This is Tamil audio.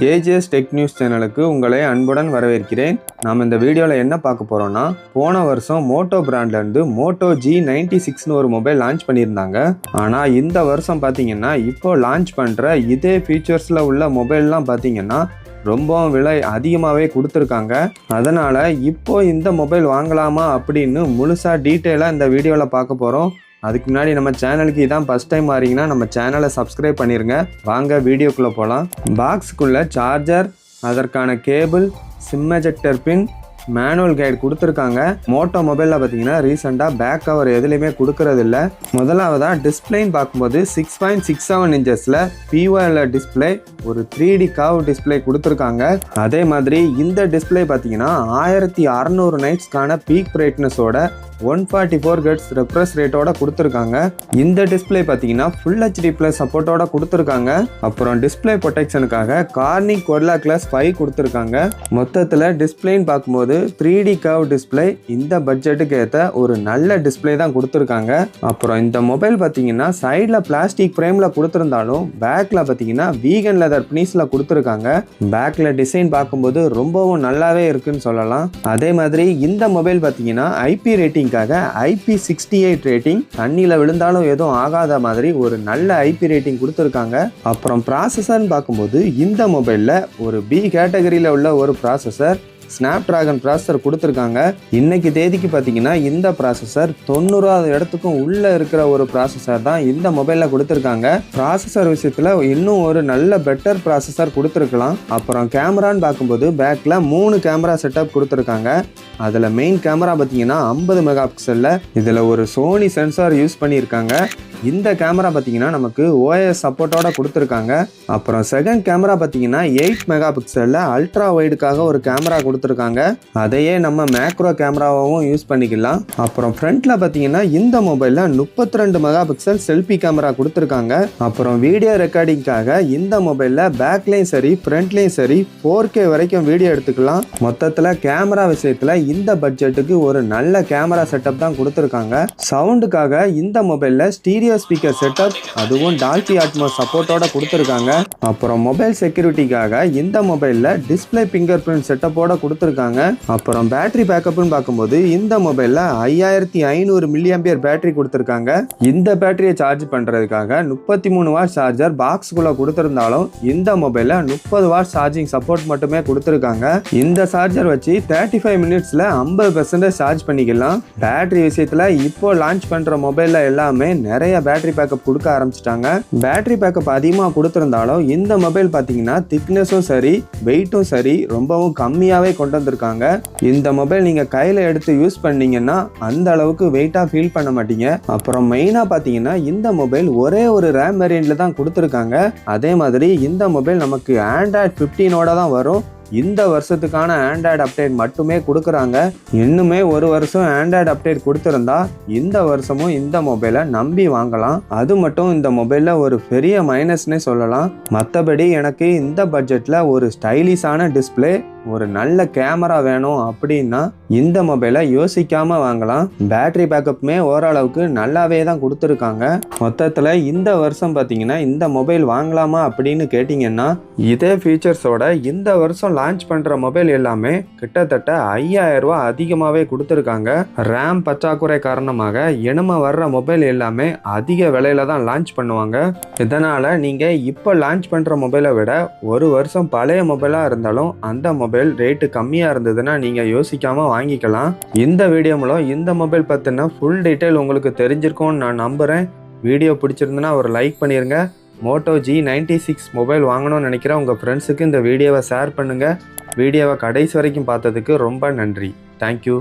ஏஜிஎஸ் டெக் நியூஸ் சேனலுக்கு உங்களை அன்புடன் வரவேற்கிறேன். நாம் இந்த வீடியோவில் என்ன பார்க்க போகிறோம்னா, போன வருஷம் மோட்டோ பிராண்ட்லேருந்து மோட்டோ G96னு ஒரு மொபைல் லான்ச் பண்ணியிருந்தாங்க. ஆனால் இந்த வருஷம் பார்த்தீங்கன்னா இப்போ லான்ச் பண்ணுற இதே ஃபீச்சர்ஸில் உள்ள மொபைல்லாம் பார்த்தீங்கன்னா ரொம்பவும் விலை அதிகமாகவே கொடுத்துருக்காங்க. அதனால் இப்போ இந்த மொபைல் வாங்கலாமா அப்படின்னு முழுசாக டீட்டெயிலாக இந்த வீடியோவில் பார்க்க போகிறோம். அதுக்கு முன்னாடி நம்ம சேனலுக்கு இதான் ஃபஸ்ட் டைம் வரீங்கன்னா நம்ம சேனலை சப்ஸ்கிரைப் பண்ணிடுங்க. வாங்க வீடியோக்குள்ளே போகலாம். பாக்ஸுக்குள்ளே சார்ஜர், அதற்கான கேபிள், சிம் எஜெக்டர் பின், மேனுவல் கைடு கொடுத்துருக்காங்க. மோட்டோ மொபைலில் பார்த்தீங்கன்னா ரீசெண்டாக பேக் கவர் எதுலேயுமே கொடுக்கறதில்ல. முதலாவதாக டிஸ்பிளேன்னு பார்க்கும்போது 6.67 இன்ச்சஸில் POLED டிஸ்பிளே, ஒரு 3D கர்வ் டிஸ்பிளே கொடுத்துருக்காங்க. அதே மாதிரி இந்த டிஸ்பிளே பார்த்தீங்கன்னா 1600 நைட்ஸ்க்கான பீக் பிரைட்னஸோட 144 Hz ரெஃப்ரெஷ் ரேட்டோட கொடுத்துருக்காங்க. இந்த டிஸ்பிளே பார்த்தீங்கன்னா ஃபுல் HD+ சப்போர்ட்டோட கொடுத்துருக்காங்க. அப்புறம் டிஸ்பிளே ப்ரொடெக்ஷனுக்காக கார்னிங் Gorilla Glass 5 கொடுத்துருக்காங்க. மொத்தத்தில் டிஸ்பிளேன்னு பார்க்கும்போது 3D கர்வ் டிஸ்பிளே இந்த பட்ஜெட்டுக்கு ஏற்ற ஒரு நல்ல டிஸ்பிளே தான் கொடுத்துருக்காங்க. அப்புறம் இந்த மொபைல் பார்த்தீங்கன்னா சைடில் பிளாஸ்டிக் ஃப்ரேமில் கொடுத்துருந்தாலும் பேக்கில் பார்த்தீங்கன்னா வீகன் லெதர் ஃபினிஷில் கொடுத்துருக்காங்க. பேக்கில் டிசைன் பார்க்கும்போது ரொம்பவும் நல்லாவே இருக்குன்னு சொல்லலாம். அதே மாதிரி இந்த மொபைல் பார்த்தீங்கன்னா IP ரேட்டிங் IP68 ரேட்டிங், தண்ணியில் விழுந்தாலும் எதுவும் ஆகாத மாதிரி ஒரு நல்ல IP ரேட்டிங் கொடுத்துருக்காங்க. அப்புறம் ப்ராசஸர்னு பார்க்கும்போது இந்த மொபைலில் ஒரு B கேட்டகரியில் உள்ள ஒரு ப்ராசஸர், ஸ்னாப்டிராகன் ப்ராசஸர் கொடுத்துருக்காங்க. இன்னைக்கு தேதிக்கு பார்த்தீங்கன்னா இந்த ப்ராசஸர் 90வது இடத்துக்கும் உள்ளே இருக்கிற ஒரு ப்ராசஸர் தான் இந்த மொபைலில் கொடுத்துருக்காங்க. ப்ராசஸர் விஷயத்தில் இன்னும் ஒரு நல்ல பெட்டர் ப்ராசஸர் கொடுத்துருக்கலாம். அப்புறம் கேமரான்னு பார்க்கும்போது பேக்கில் 3 கேமரா செட்டப் கொடுத்துருக்காங்க. அதில் மெயின் கேமரா பார்த்தீங்கன்னா 50 மெகா பிக்சலில் இதில் ஒரு சோனி சென்சார் யூஸ் பண்ணியிருக்காங்க. இந்த கேமரா பார்த்தீங்கன்னா நமக்கு OIS சப்போர்ட்டோட கொடுத்துருக்காங்க. அப்புறம் செகண்ட் கேமரா பார்த்தீங்கன்னா 8 மெகா பிக்சலில் அல்ட்ரா வைடுக்காக ஒரு கேமரா கொடுத்துருக்காங்க. அதையே நம்ம மேக்ரோ கேமராவும் யூஸ் பண்ணிக்கலாம். அப்புறம் ஃப்ரண்ட்ல பார்த்தீங்கன்னா இந்த மொபைலில் 32 மெகா பிக்சல் செல்ஃபி கேமரா கொடுத்துருக்காங்க. அப்புறம் வீடியோ ரெக்கார்டிங்காக இந்த மொபைலில் பேக்லேயும் சரி ஃப்ரண்ட்லேயும் சரி 4K வரைக்கும் வீடியோ எடுத்துக்கலாம். மொத்தத்தில் கேமரா விஷயத்தில் இந்த பட்ஜெட்டுக்கு ஒரு நல்ல கேமரா செட்டப் தான் கொடுத்துருக்காங்க. சவுண்டுக்காக இந்த மொபைலில் ஸ்டீரியோ ஸ்பீக்கர் செட்டப், அதுவும் டால்பி அட்மாஸ் சப்போர்ட்டோட கொடுத்துருக்காங்க. அப்புறம் மொபைல் செக்யூரிட்டிக்காக இந்த மொபைலில் டிஸ்பிளே ஃபிங்கர் பிரிண்ட் செட்டப்போட கொடுத்துருக்காங்க. அப்புறம் பேட்டரி பேக்கப்னு பார்க்கும்போது இந்த மொபைலில் 5500 mAh பேட்டரி கொடுத்துருக்காங்க. இந்த பேட்டரியை சார்ஜ் பண்ணுறதுக்காக 33 வாட் சார்ஜர் பாக்ஸுக்குள்ளே கொடுத்துருந்தாலும் இந்த மொபைலில் 30 வாட் சார்ஜிங் சப்போர்ட் மட்டுமே கொடுத்துருக்காங்க. இந்த சார்ஜர் வச்சு 35 மினிட்ஸில் 50% சார்ஜ் பண்ணிக்கலாம். பேட்டரி விஷயத்தில் இப்போ லான்ச் பண்ணுற மொபைலில் எல்லாமே நிறைய பேட்டரி பேக்கப் கொடுக்க ஆரம்பிச்சிட்டாங்க. பேட்டரி பேக்கப் அதிகமாக கொடுத்துருந்தாலும் இந்த மொபைல் பார்த்தீங்கன்னா திக்னஸும் சரி வெயிட்டும் சரி ரொம்பவும் கம்மியாகவே கொண்டு வந்திருக்காங்க. இந்த மொபைல் நீங்கள் கையில் எடுத்து யூஸ் பண்ணீங்கன்னா அந்த அளவுக்கு வெயிட்டாக ஃபீல் பண்ண மாட்டீங்க. அப்புறம் மெயினாக பார்த்தீங்கன்னா இந்த மொபைல் ஒரே ஒரு ரேம் வேரியண்ட்டில் தான் கொடுத்துருக்காங்க. அதே மாதிரி இந்த மொபைல் நமக்கு Android 15ஓட தான் வரும். இந்த வருஷத்துக்கான ஆண்ட்ராய்டு அப்டேட் மட்டுமே கொடுக்குறாங்க. இன்னுமே ஒரு வருஷம் ஆண்ட்ராய்டு அப்டேட் கொடுத்துருந்தா இந்த வருஷமும் இந்த மொபைலை நம்பி வாங்கலாம். அது மட்டும் இந்த மொபைலில் ஒரு பெரிய மைனஸ்னே சொல்லலாம். மற்றபடி எனக்கு இந்த பட்ஜெட்டில் ஒரு ஸ்டைலிஷான டிஸ்பிளே, ஒரு நல்ல கேமரா வேணும் அப்படின்னா இந்த மொபைலை யோசிக்காமல் வாங்கலாம். பேட்டரி பேக்கப்புமே ஓரளவுக்கு நல்லாவே தான் கொடுத்துருக்காங்க. மொத்தத்தில் இந்த வருஷம் பார்த்தீங்கன்னா இந்த மொபைல் வாங்கலாமா அப்படின்னு கேட்டிங்கன்னா இதே ஃபீச்சர்ஸோட இந்த வருஷம் லான்ச் பண்ணுற மொபைல் எல்லாமே கிட்டத்தட்ட 5000 ரூபா அதிகமாகவே கொடுத்துருக்காங்க. ரேம் பற்றாக்குறை காரணமாக இனிமே வர்ற மொபைல் எல்லாமே அதிக விலையில தான் லான்ச் பண்ணுவாங்க. இதனால் நீங்கள் இப்போ லான்ச் பண்ணுற மொபைலை விட ஒரு வருஷம் பழைய மொபைலாக இருந்தாலும் அந்த மொபைல் ரேட்டு கம்மியாக இருந்ததுன்னா நீங்கள் யோசிக்காமல் வாங்கிக்கலாம். இந்த வீடியோ மூலம் இந்த மொபைல் பற்றின ஃபுல் டீட்டெயில் உங்களுக்கு தெரிஞ்சிருக்கும்னு நான் நம்புகிறேன். வீடியோ பிடிச்சிருந்துன்னா ஒரு லைக் பண்ணிடுங்க. மோட்டோ G96 மொபைல் வாங்கணும்னு நினைக்கிற உங்கள் ஃப்ரெண்ட்ஸுக்கு இந்த வீடியோவை ஷேர் பண்ணுங்கள். வீடியோவை கடைசி வரைக்கும் பார்த்ததுக்கு ரொம்ப நன்றி. தேங்க்யூ.